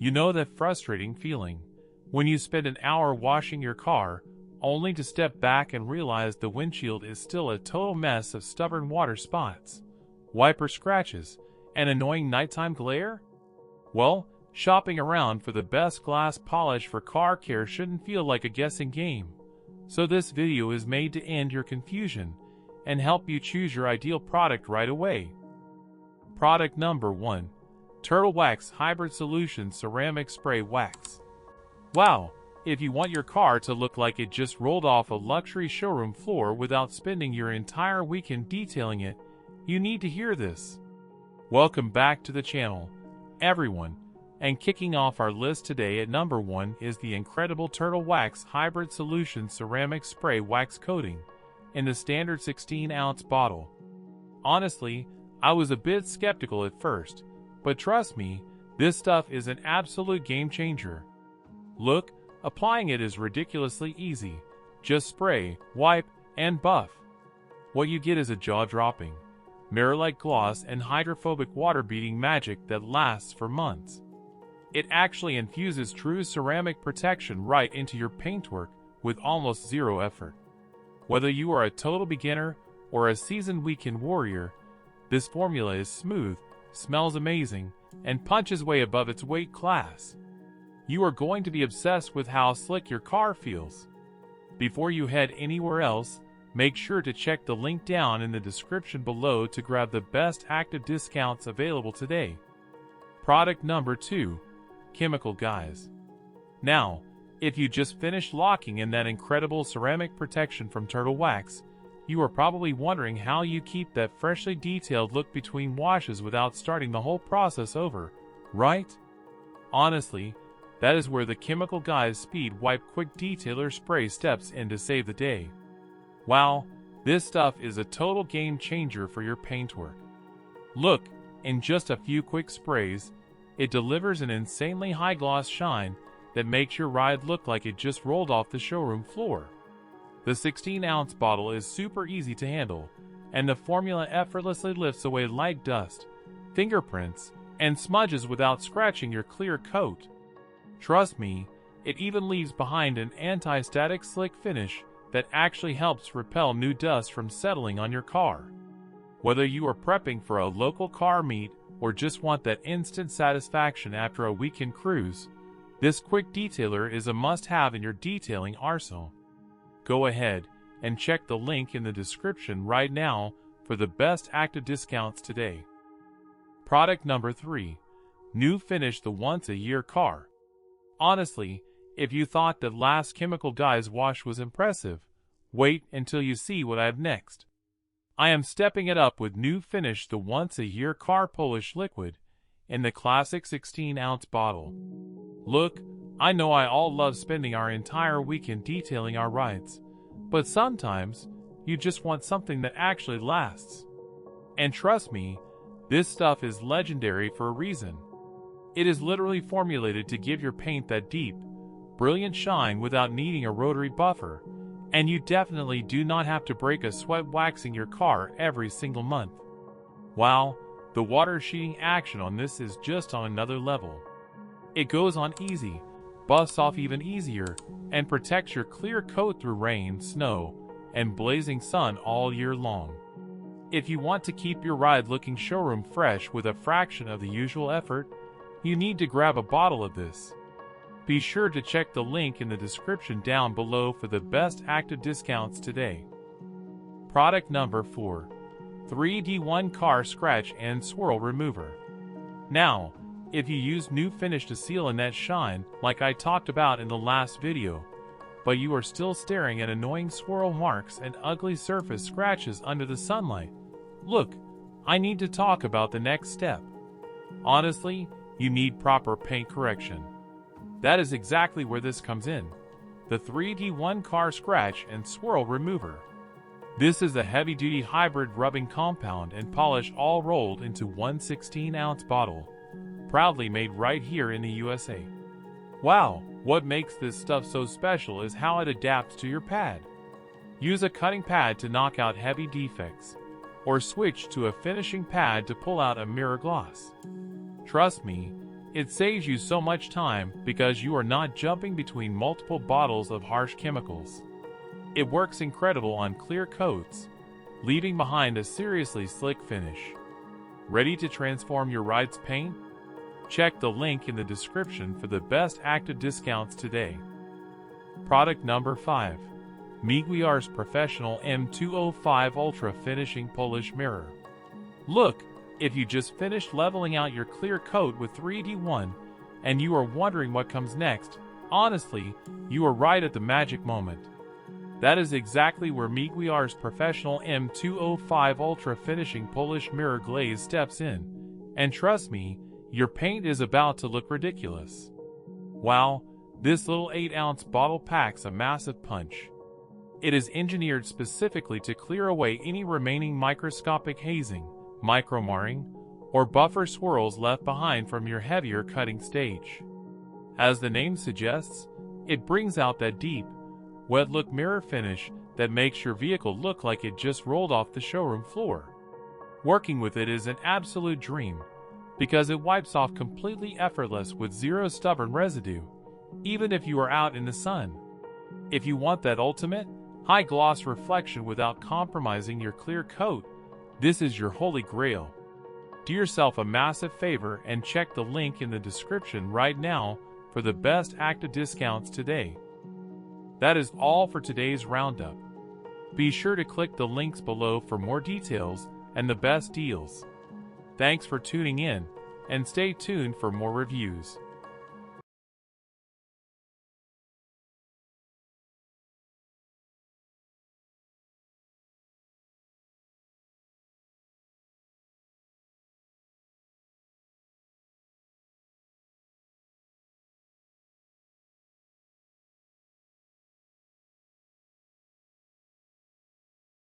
You know that frustrating feeling when you spend an hour washing your car, only to step back and realize the windshield is still a total mess of stubborn water spots, wiper scratches, and annoying nighttime glare? Well, shopping around for the best glass polish for car care shouldn't feel like a guessing game. So this video is made to end your confusion and help you choose your ideal product right away. Product number 1. Turtle Wax Hybrid Solution Ceramic Spray Wax. Wow, if you want your car to look like it just rolled off a luxury showroom floor without spending your entire weekend detailing it, you need to hear this. Welcome back to the channel, everyone, and kicking off our list today at number 1 is the incredible Turtle Wax Hybrid Solution Ceramic Spray Wax Coating in the standard 16-ounce bottle. Honestly, I was a bit skeptical at first, but trust me, this stuff is an absolute game changer. Look, applying it is ridiculously easy. Just spray, wipe, and buff. What you get is a jaw-dropping, mirror-like gloss and hydrophobic water-beating magic that lasts for months. It actually infuses true ceramic protection right into your paintwork with almost zero effort. Whether you are a total beginner or a seasoned weekend warrior, this formula is smooth, smells amazing, and punches way above its weight class. You are going to be obsessed with how slick your car feels. Before you head anywhere else, make sure to check the link down in the description below to grab the best active discounts available today. Product number 2. Chemical Guys. Now, if you just finished locking in that incredible ceramic protection from Turtle Wax, you are probably wondering how you keep that freshly detailed look between washes without starting the whole process over, right? Honestly, that is where the Chemical Guys Speed Wipe Quick Detailer Spray steps in to save the day. Wow, this stuff is a total game changer for your paintwork. Look, in just a few quick sprays, it delivers an insanely high gloss shine that makes your ride look like it just rolled off the showroom floor. The 16-ounce bottle is super easy to handle, and the formula effortlessly lifts away light dust, fingerprints, and smudges without scratching your clear coat. Trust me, it even leaves behind an anti-static slick finish that actually helps repel new dust from settling on your car. Whether you are prepping for a local car meet or just want that instant satisfaction after a weekend cruise, this quick detailer is a must-have in your detailing arsenal. Go ahead and check the link in the description right now for the best active discounts today. Product number 3. New Finish the Once-a-Year Car. Honestly, if you thought that last Chemical Guys wash was impressive, wait until you see what I have next. I am stepping it up with New Finish the Once-a-Year Car Polish Liquid in the classic 16-ounce bottle. Look, I know I all love spending our entire weekend detailing our rides, but sometimes you just want something that actually lasts. And trust me, this stuff is legendary for a reason. It is literally formulated to give your paint that deep, brilliant shine without needing a rotary buffer, and you definitely do not have to break a sweat waxing your car every single month. Wow, the water sheeting action on this is just on another level. It goes on easy, buffs off even easier, and protects your clear coat through rain, snow, and blazing sun all year long. If you want to keep your ride looking showroom fresh with a fraction of the usual effort, you need to grab a bottle of this. Be sure to check the link in the description down below for the best active discounts today. Product number 4. 3D1 Car Scratch and Swirl Remover. Now, if you use New Finish to seal in that shine like I talked about in the last video, but you are still staring at annoying swirl marks and ugly surface scratches under the sunlight, look, I need to talk about the next step. Honestly, you need proper paint correction. That is exactly where this comes in. The 3D1 Car Scratch and Swirl Remover. This is a heavy-duty hybrid rubbing compound and polish all rolled into one 16-ounce bottle, proudly made right here in the USA. Wow, what makes this stuff so special is how it adapts to your pad. Use a cutting pad to knock out heavy defects, or switch to a finishing pad to pull out a mirror gloss. Trust me, It saves you so much time because you are not jumping between multiple bottles of harsh chemicals. It works incredible on clear coats, leaving behind a seriously slick finish. Ready to transform your ride's paint? Check the link in the description for the best active discounts today. Product number 5. Meguiar's Professional M205 Ultra Finishing Polish Mirror. Look, if you just finished leveling out your clear coat with 3D1 and you are wondering what comes next, honestly, you are right at the magic moment. That is exactly where Meguiar's Professional M205 Ultra Finishing Polish Mirror Glaze steps in. And trust me, your paint is about to look ridiculous. Wow, this little 8-ounce bottle packs a massive punch. It is engineered specifically to clear away any remaining microscopic hazing, micromarring, or buffer swirls left behind from your heavier cutting stage. As the name suggests, it brings out that deep, wet look mirror finish that makes your vehicle look like it just rolled off the showroom floor. Working with it is an absolute dream, because it wipes off completely effortless with zero stubborn residue, even if you are out in the sun. If you want that ultimate, high gloss reflection without compromising your clear coat, this is your holy grail. Do yourself a massive favor and check the link in the description right now for the best active discounts today. That is all for today's roundup. Be sure to click the links below for more details and the best deals. Thanks for tuning in, and stay tuned for more reviews.